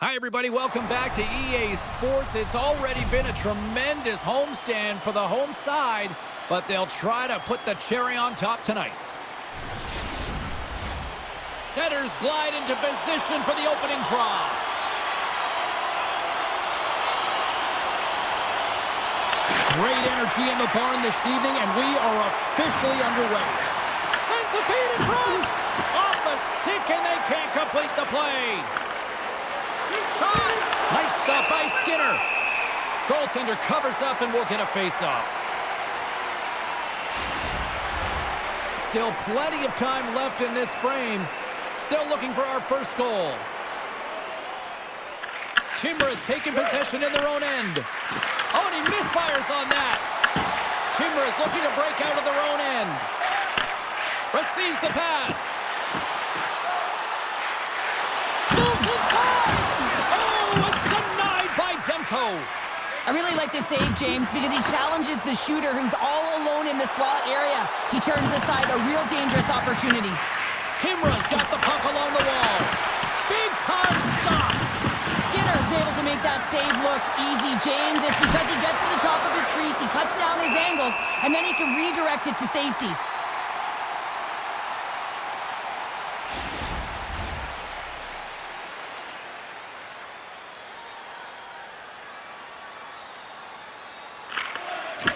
Hi, everybody. Welcome back to EA Sports. It's already been a tremendous homestand for the home side, but they'll try to put the cherry on top tonight. Setters glide into position for the opening draw. Great energy in the barn this evening, and we are officially underway. Sends the feed in front. Off the stick, and they can't complete the play. Shot! Nice stop by Skinner. Goaltender covers up and we'll get a face-off. Still plenty of time left in this frame. Still looking for our first goal. Timra has taken possession in their own end. Oh, and he misfires on that. Timra is looking to break out of their own end. Receives the pass. Moves inside. Oh, it's denied by Demko. I really like this save, James, because he challenges the shooter who's all alone in the slot area. He turns aside a real dangerous opportunity. Timra's got the puck along the wall. Big time stop. Skinner's able to make that save look easy, James. It's because he gets to the top of his crease, he cuts down his angles, and then he can redirect it to safety.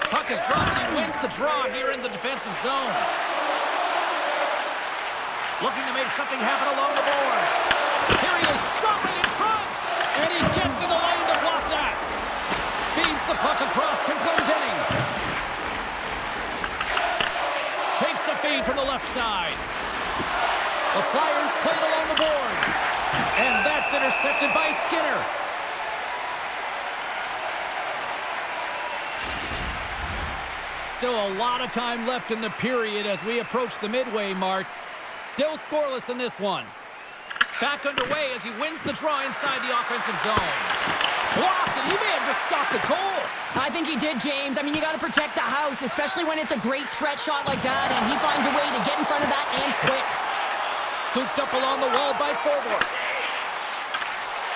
Puck is dropped and he wins the draw here in the defensive zone. Looking to make something happen along the boards. Here he is, shot right in front. And he gets in the lane to block that. Feeds the puck across to Glendening. Takes the feed from the left side. The Flyers played along the boards. And that's intercepted by Skinner. Still a lot of time left in the period as we approach the midway mark. Still scoreless in this one. Back underway as he wins the draw inside the offensive zone. Blocked, and he may have just stopped the goal. I think he did, James. I mean, you got to protect the house, especially when it's a great threat shot like that, and he finds a way to get in front of that and quick. Scooped up along the wall by Forward.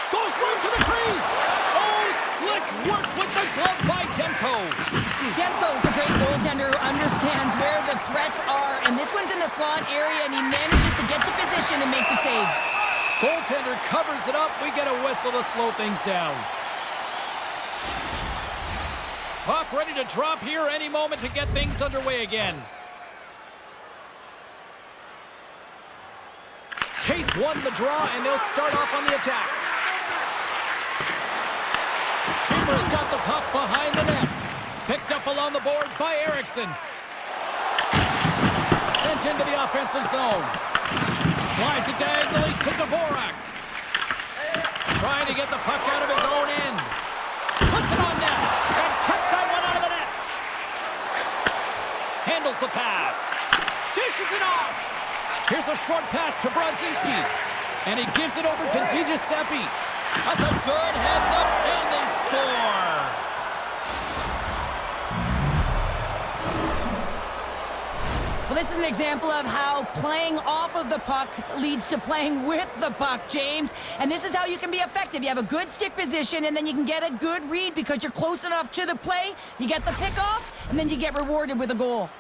Goes right to the crease. Oh, slick work with the glove by Demko. Demko's a great goaltender who understands where the threats are, and this one's in the slot area, and he manages to get to position and make the save. Goaltender covers it up. We get a whistle to slow things down. Puck ready to drop here any moment to get things underway again. Cates won the draw, and they'll start off on the attack. Timra's got the puck behind the net. Picked up along the boards by Eriksson. Sent into the offensive zone. Slides it diagonally to Dvorak. Trying to get the puck out of his own end. Puts it on net. And kept that one out of the net. Handles the pass. Dishes it off. Here's a short pass to Brodzinski. And he gives it over to DiGiuseppe. That's a good heads up, and they score. Well, this is an example of how playing off of the puck leads to playing with the puck, James. And this is how you can be effective. You have a good stick position, and then you can get a good read because you're close enough to the play. You get the pick off, and then you get rewarded with a goal.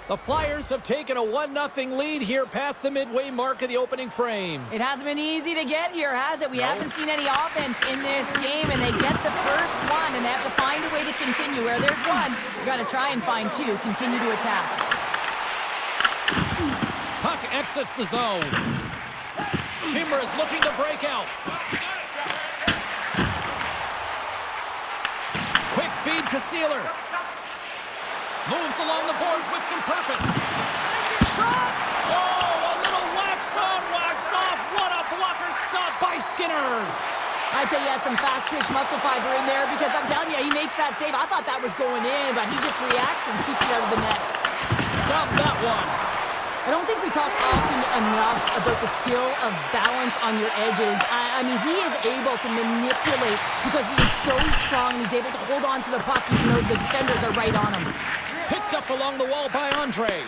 The Flyers have taken a 1-0 lead here past the midway mark of the opening frame. It hasn't been easy to get here, has it? We haven't seen any offense in this game, and they get the first one, and they have to find a way to continue. Where there's one, you got to try and find two. Continue to attack. Puck exits the zone. Timra is looking to break out. Quick feed to Sealer. Moves along the boards with some purpose. Shot! Oh, a little wax on, wax off. What a blocker stop by Skinner. I'd say he has some fast twitch muscle fiber in there because I'm telling you, he makes that save. I thought that was going in, but he just reacts and keeps it out of the net. Stop that one. I don't think we talk often enough about the skill of balance on your edges. I mean, he is able to manipulate because he is so strong and he's able to hold on to the puck even though the defenders are right on him. Picked up along the wall by Andre.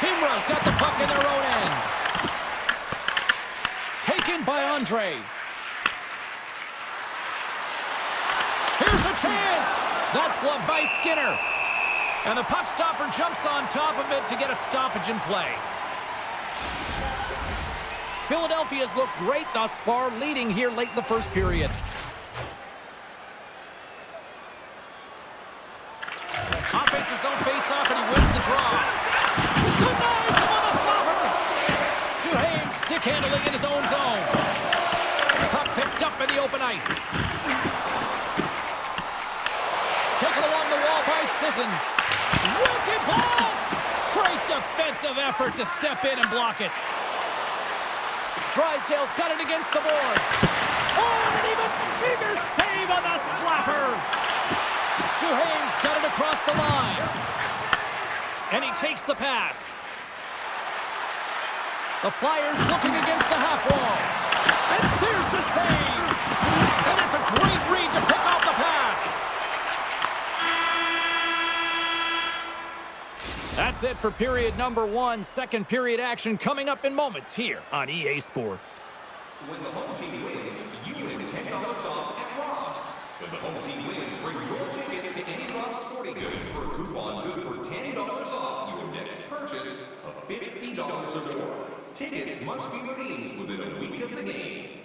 Timra's got the puck in their own end. Taken by Andre. Here's a chance. That's gloved by Skinner. And the puck stopper jumps on top of it to get a stoppage in play. Philadelphia's looked great thus far, leading here late in the first period. Offense his own face-off, and he wins the draw. Denies him on the slobber. Duhaime stick handling in his own zone. Puck picked up in the open ice. Taken along the wall by Sissons. Wicked blast! Great defensive effort to step in and block it. Drysdale's got it against the boards. Oh, and an even bigger save on the slapper. Duhaime's got it across the line. And he takes the pass. The Flyers looking against the half wall. And there's the save. And that's a great read to pick off the pass. That's it for period number 1. Second period action coming up in moments here on EA Sports. When the home team wins, you win $10 off at Rob's. When the home team wins, bring your tickets to any Rob's Sporting Goods for a coupon good for $10 off your next purchase of $50 or more. Tickets must be redeemed within a week of the game.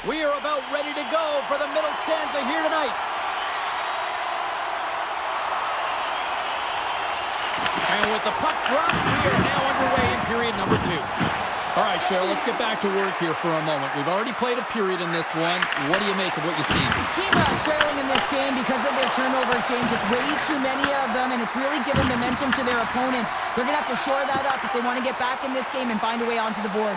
We are about ready to go for the middle stanza here tonight. And with the puck dropped, we are now underway in period number 2. All right, Cheryl, let's get back to work here for a moment. We've already played a period in this one. What do you make of what you see? Timra trailing in this game because of their turnovers, James. Just way too many of them, and it's really given momentum to their opponent. They're going to have to shore that up if they want to get back in this game and find a way onto the board.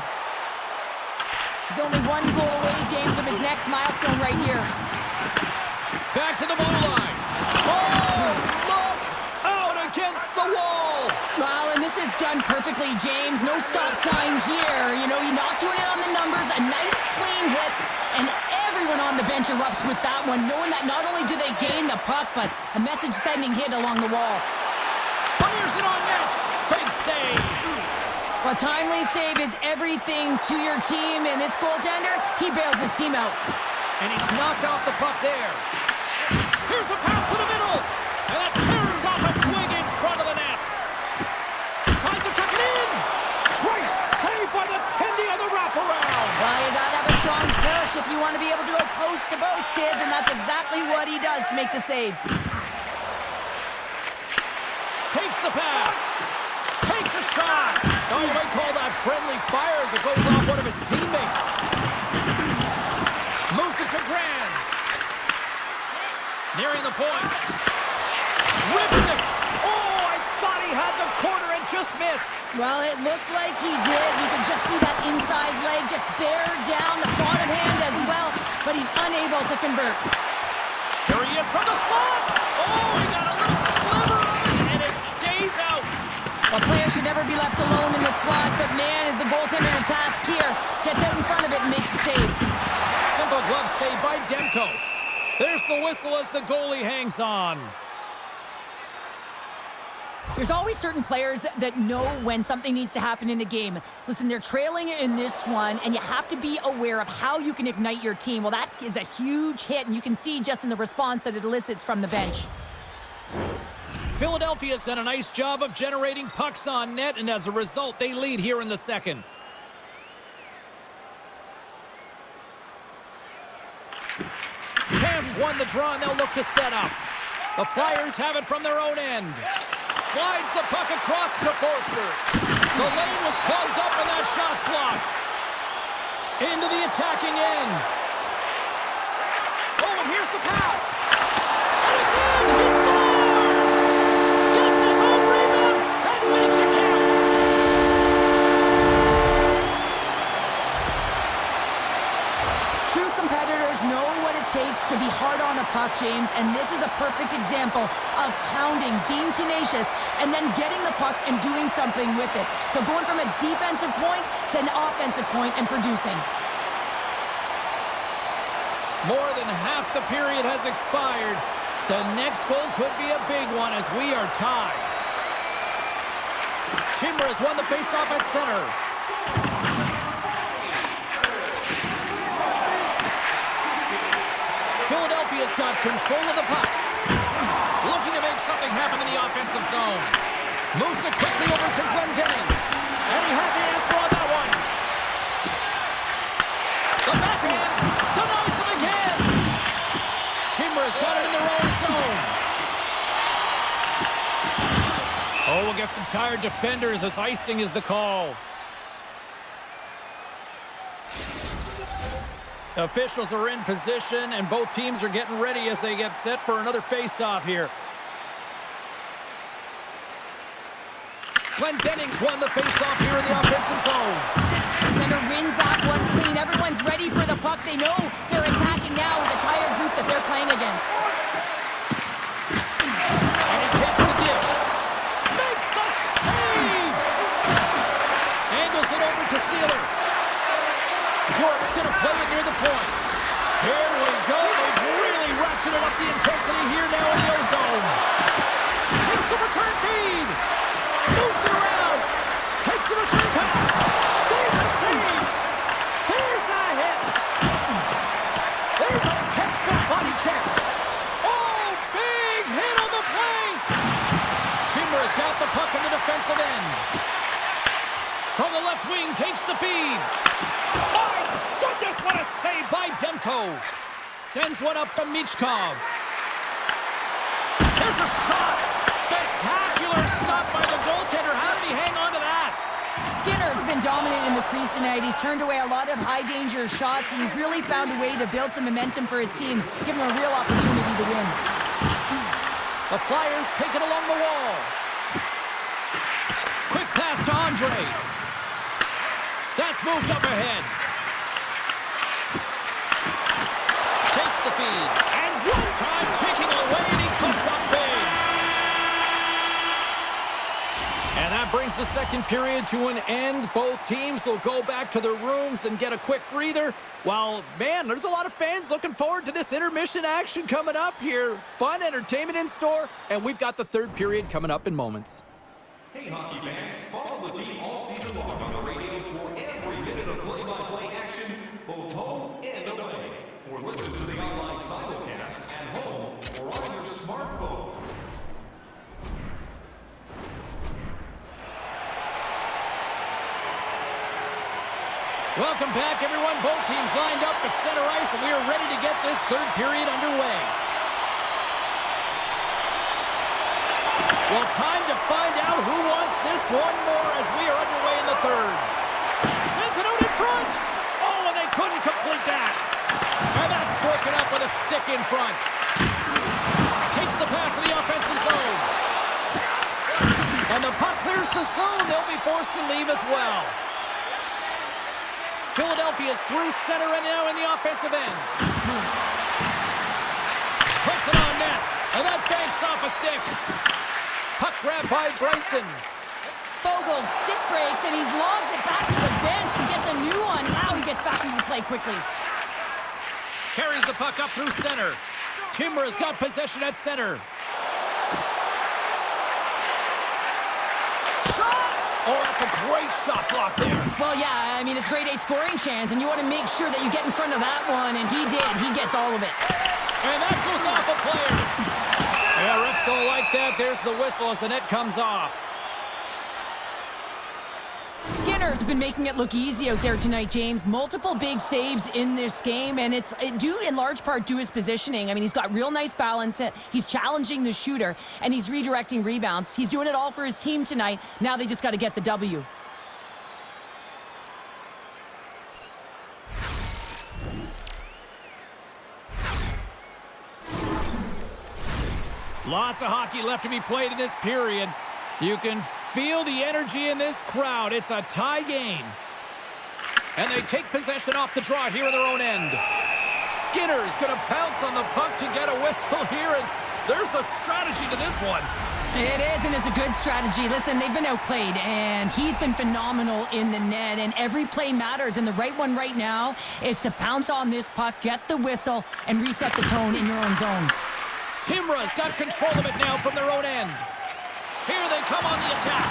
He's only one goal away, James, from his next milestone right here. Back to the blue line. Oh, look! Out against the wall! Well, and this is done perfectly, James. No stop sign here. You know, you're not doing it on the numbers. A nice, clean hit, and everyone on the bench erupts with that one, knowing that not only do they gain the puck, but a message-sending hit along the wall. Fires it on net. Big save. A timely save is everything to your team, and this goaltender, he bails his team out. And he's knocked off the puck there. Here's a pass to the middle, and that tears off a twig in front of the net. Tries to tuck it in. Great save by the Tendy on the wraparound. Well, you gotta have a strong push if you want to be able to go post to post, kids, and that's exactly what he does to make the save. Takes the pass. Takes a shot. Oh, you might call that friendly fire as it goes off one of his teammates. Moves it to Grands. Nearing the point. Rips it. Oh, I thought he had the corner and just missed. Well, it looked like he did. You could just see that inside leg just bear down the bottom hand as well, but he's unable to convert. Here he is from the slot. Oh, he got a little sliver of it, and it stays out. A player should never be left alone in the slot, but man, is the goaltender in a task here. Gets out in front of it and makes the save. Simple glove save by Demko. There's the whistle as the goalie hangs on. There's always certain players that know when something needs to happen in a game. Listen, they're trailing in this one, and you have to be aware of how you can ignite your team. Well, that is a huge hit, and you can see just in the response that it elicits from the bench. Philadelphia's done a nice job of generating pucks on net, and as a result, they lead here in the second. Camps won the draw, and they'll look to set up. The Flyers have it from their own end. Slides the puck across to Forster. The lane was plugged up, and that shot's blocked. Into the attacking end. Oh, and here's the pass. And it's in! He scores! Gets his own rebound and makes it count. True competitors know what it takes to be hard on a puck, James, and this is a perfect example of pounding, being tenacious, and then getting the puck and doing something with it. So going from a defensive point to an offensive point and producing. More than half the period has expired. The next goal could be a big one as we are tied. Timra has won the faceoff at center. Philadelphia's got control of the puck. Looking to make something happen in the offensive zone. Moves it quickly over to Glendening. And he had the answer on that one. The backhand denies him again. Timra's got it in their own zone. Oh, we'll get some tired defenders as icing is the call. Officials are in position, and both teams are getting ready as they get set for another face-off here. Glendenning's won the face-off here in the offensive zone. Center wins that one clean. Everyone's ready for the puck. They know they're attacking now with a tired group that they're playing against. And he takes the dish. Makes the save! Angles it over to Sealer. York's going to play it near the point. Here we go. They've really ratcheted up the intensity here now in the O-zone. Takes the return feed. Moves it around. Takes the return pass. There's a save. There's a hit. There's a textbook body check. Oh, big hit on the play. Timra's got the puck in the defensive end. From the left wing, takes the feed. My goodness, what a save by Demko. Sends one up from Michkov. There's a shot. Spectacular stop by the goaltender. How did he hang on to that? Skinner's been dominant in the crease tonight. He's turned away a lot of high-danger shots, and he's really found a way to build some momentum for his team, give him a real opportunity to win. The Flyers take it along the wall. Quick pass to Andre. That's moved up ahead. Takes the feed. And one time taking it away, and he comes up big. And that brings the second period to an end. Both teams will go back to their rooms and get a quick breather. Well, man, there's a lot of fans looking forward to this intermission action coming up here. Fun entertainment in store, and we've got the third period coming up in moments. Hey, hockey fans, follow the team all season long on the radio for every minute of play-by-play action, both home and away. Or listen to the online simulcast at home or on your smartphone. Welcome back, everyone. Both teams lined up at center ice, and we are ready to get this third period underway. Well, time to find out who wants this one more as we are underway in the third. Sends it out in front. Oh, and they couldn't complete that. And that's broken up with a stick in front. Takes the pass in the offensive zone. And the puck clears the zone. They'll be forced to leave as well. Philadelphia's through center and now in the offensive end. Puts it on net. And that banks off a stick. Puck grab by Bryson. Fogle stick breaks, and he's logs it back to the bench. He gets a new one. Now he gets back into the play quickly. Carries the puck up through center. Timra's got possession at center. Shot! Oh, that's a great shot block there. Well, yeah, I mean, it's grade A scoring chance, and you want to make sure that you get in front of that one, and he did. He gets all of it. And that goes off a player. Yeah, refs don't like that. There's the whistle as the net comes off. Skinner's been making it look easy out there tonight, James. Multiple big saves in this game, and it's due in large part to his positioning. I mean, he's got real nice balance. He's challenging the shooter, and he's redirecting rebounds. He's doing it all for his team tonight. Now they just got to get the W. Lots of hockey left to be played in this period. You can feel the energy in this crowd. It's a tie game. And they take possession off the draw here in their own end. Skinner's going to pounce on the puck to get a whistle here, and there's a strategy to this one. It is, and it's a good strategy. Listen, they've been outplayed, and he's been phenomenal in the net, and every play matters, and the right one right now is to pounce on this puck, get the whistle, and reset the tone in your own zone. Timra's got control of it now from their own end. Here they come on the attack.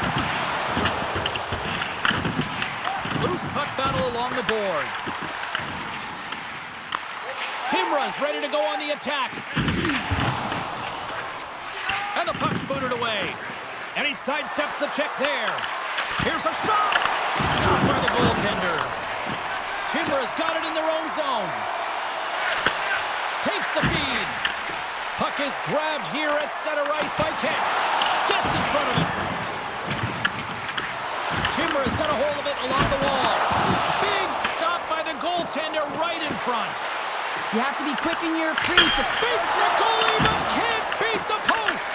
Loose puck battle along the boards. Timra's ready to go on the attack. And the puck's booted away. And he sidesteps the check there. Here's a shot. Stopped by the goaltender. Timra's got it in their own zone. Takes the feed. Puck is grabbed here at center ice by Kent. Gets in front of it. Timra's got a hold of it along the wall. Big stop by the goaltender right in front. You have to be quick in your crease. Beats the goalie, but can't beat the post.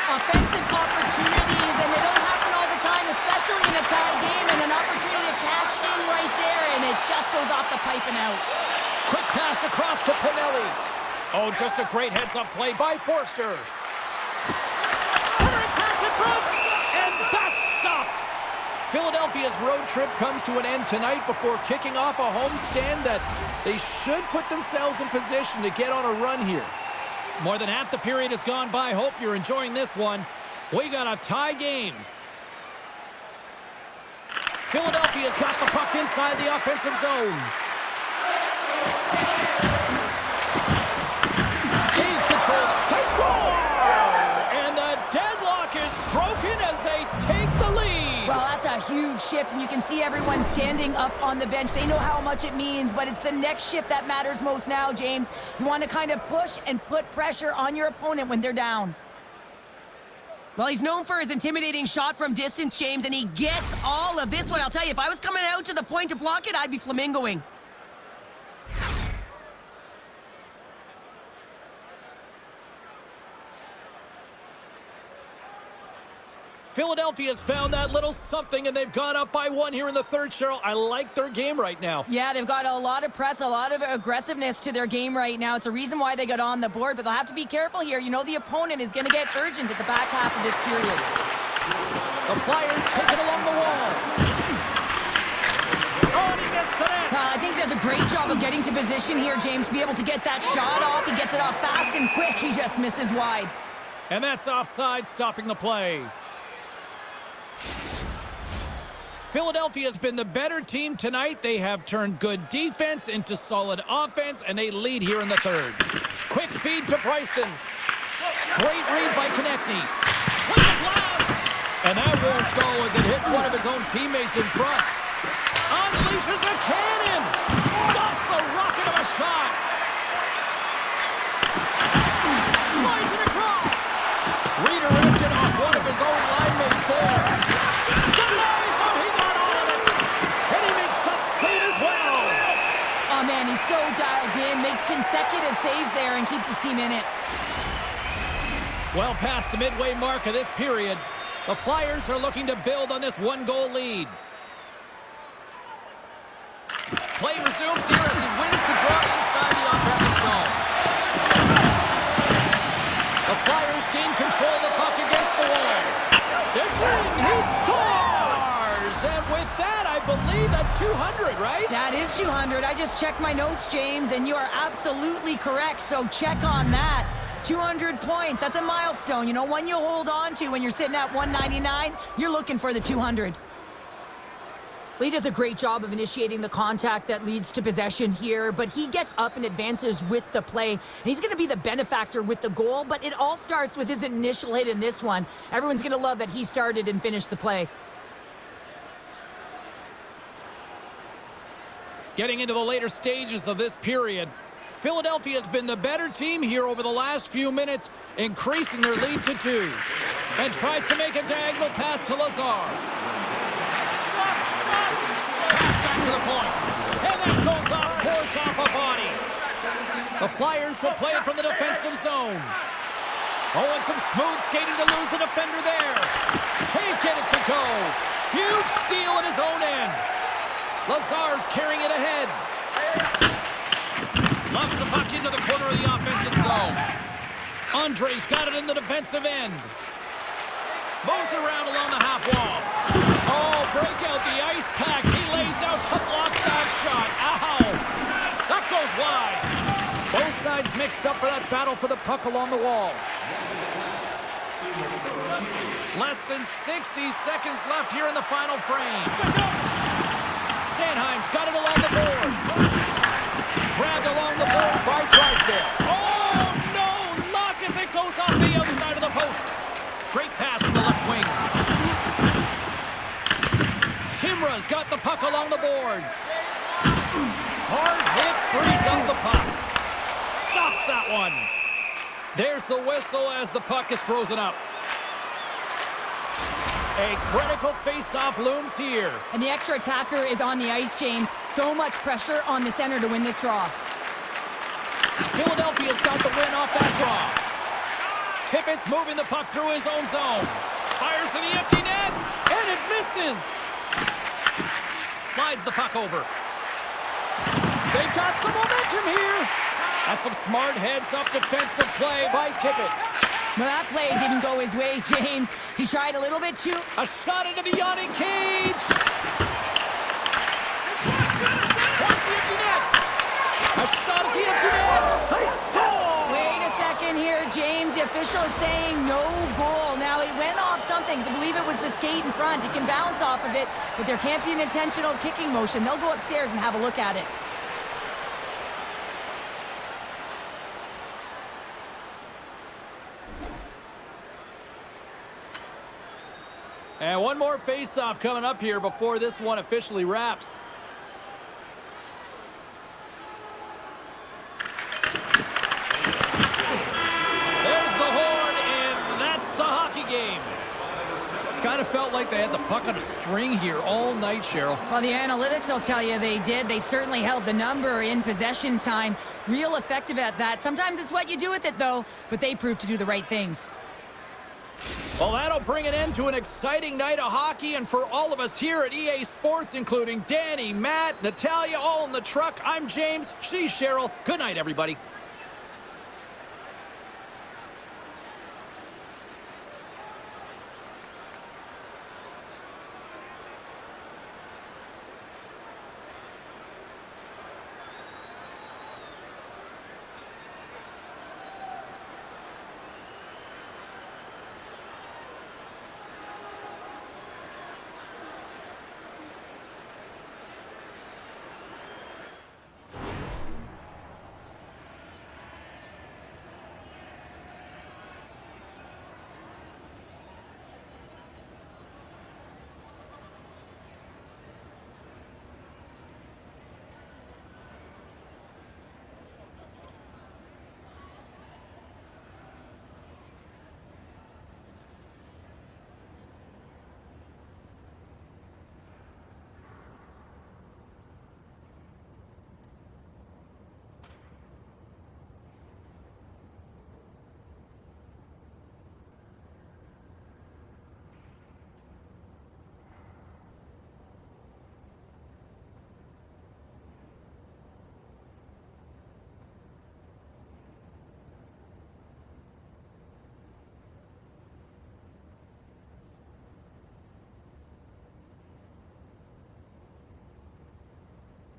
Offensive opportunities, and they don't happen all the time, especially in a tie game, and an opportunity to cash in right there, and it just goes off the pipe and out. Quick pass across to Pinelli. Oh, just a great heads-up play by Forster. Centering pass in front, and that's stopped. Philadelphia's road trip comes to an end tonight before kicking off a homestand that they should put themselves in position to get on a run here. More than half the period has gone by. Hope you're enjoying this one. We got a tie game. Philadelphia's got the puck inside the offensive zone. Caves control. They score! And the deadlock is broken as they take the lead. Well, that's a huge shift, and you can see everyone standing up on the bench. They know how much it means, but it's the next shift that matters most now, James. You want to kind of push and put pressure on your opponent when they're down. Well, he's known for his intimidating shot from distance, James, and he gets all of this one. I'll tell you, if I was coming out to the point to block it, I'd be flamingoing. Philadelphia's found that little something, and they've gone up by 1 here in the third, Cheryl. I like their game right now. Yeah, they've got a lot of press, a lot of aggressiveness to their game right now. It's a reason why they got on the board, but they'll have to be careful here. You know the opponent is going to get urgent at the back half of this period. The Flyers take it along the wall. Oh, and he missed the net. I think he does a great job of getting to position here, James. Be able to get that shot off. He gets it off fast and quick. He just misses wide. And that's offside, stopping the play. Philadelphia's been the better team tonight. They have turned good defense into solid offense, and they lead here in the third. Quick feed to Bryson. Great read by Konechny. With the blast! And that won't go as it hits one of his own teammates in front. Unleashes a cannon! Stops the rocket of a shot! Slides it across! Redirected off one of his own line mates there. Denies him! He got all of it! And he makes that save as well! Oh, man, he's so dialed in. Makes consecutive saves there and keeps his team in it. Well past the midway mark of this period, the Flyers are looking to build on this one-goal lead. Play resumes here as he wins the draw inside the offensive zone. The Flyers gain control of the puck against the wall. It's in! He scores! And with that, I believe that's 200, right? That is 200. I just checked my notes, James, and you are absolutely correct, so check on that. 200 points, that's a milestone. You know, one you hold on to when you're sitting at 199, you're looking for the 200. Lee does a great job of initiating the contact that leads to possession here, but he gets up and advances with the play. And he's going to be the benefactor with the goal, but it all starts with his initial hit in this one. Everyone's going to love that he started and finished the play. Getting into the later stages of this period, Philadelphia's been the better team here over the last few minutes, increasing their lead to 2. And tries to make a diagonal pass to Lazar. Pass back to the point. And that goes off, pours off a body. The Flyers will play it from the defensive zone. Oh, and some smooth skating to lose the defender there. Can't get it to go. Huge steal at his own end. Lazar's carrying it ahead. Lofts the puck into the corner of the offensive zone. Andre's got it in the defensive end. Moves around along the half wall. Oh, break out the ice pack. He lays out to block that shot. Ow! That goes wide. Both sides mixed up for that battle for the puck along the wall. Less than 60 seconds left here in the final frame. Sanheim's got it along the boards. Grabbed along the board by Drysdale. Oh, no! Luck as it goes off the outside of the post. Great pass from the left wing. Timra's got the puck along the boards. Hard hit, frees up the puck. Stops that one. There's the whistle as the puck is frozen up. A critical face-off looms here. And the extra attacker is on the ice, James. So much pressure on the center to win this draw. Philadelphia's got the win off that draw. Tippett's moving the puck through his own zone. Fires to the empty net, and it misses. Slides the puck over. They've got some momentum here. That's some smart heads-up defensive play by Tippett. Well, that play didn't go his way, James. He tried a little bit too... A shot into the yawning cage. Towards the empty net. A shot at the empty net. They score! Wait a second here, James. The official is saying no goal. Now, it went off something. I believe it was the skate in front. It can bounce off of it, but there can't be an intentional kicking motion. They'll go upstairs and have a look at it. And one more face-off coming up here before this one officially wraps. There's the horn, and that's the hockey game. Kind of felt like they had the puck on a string here all night, Cheryl. Well, the analytics will tell you they did. They certainly held the number in possession time. Real effective at that. Sometimes it's what you do with it, though, but they proved to do the right things. Well, that'll bring an end to an exciting night of hockey, and for all of us here at EA Sports, including Danny, Matt, Natalia, all in the truck, I'm James. She's Cheryl. Good night, everybody.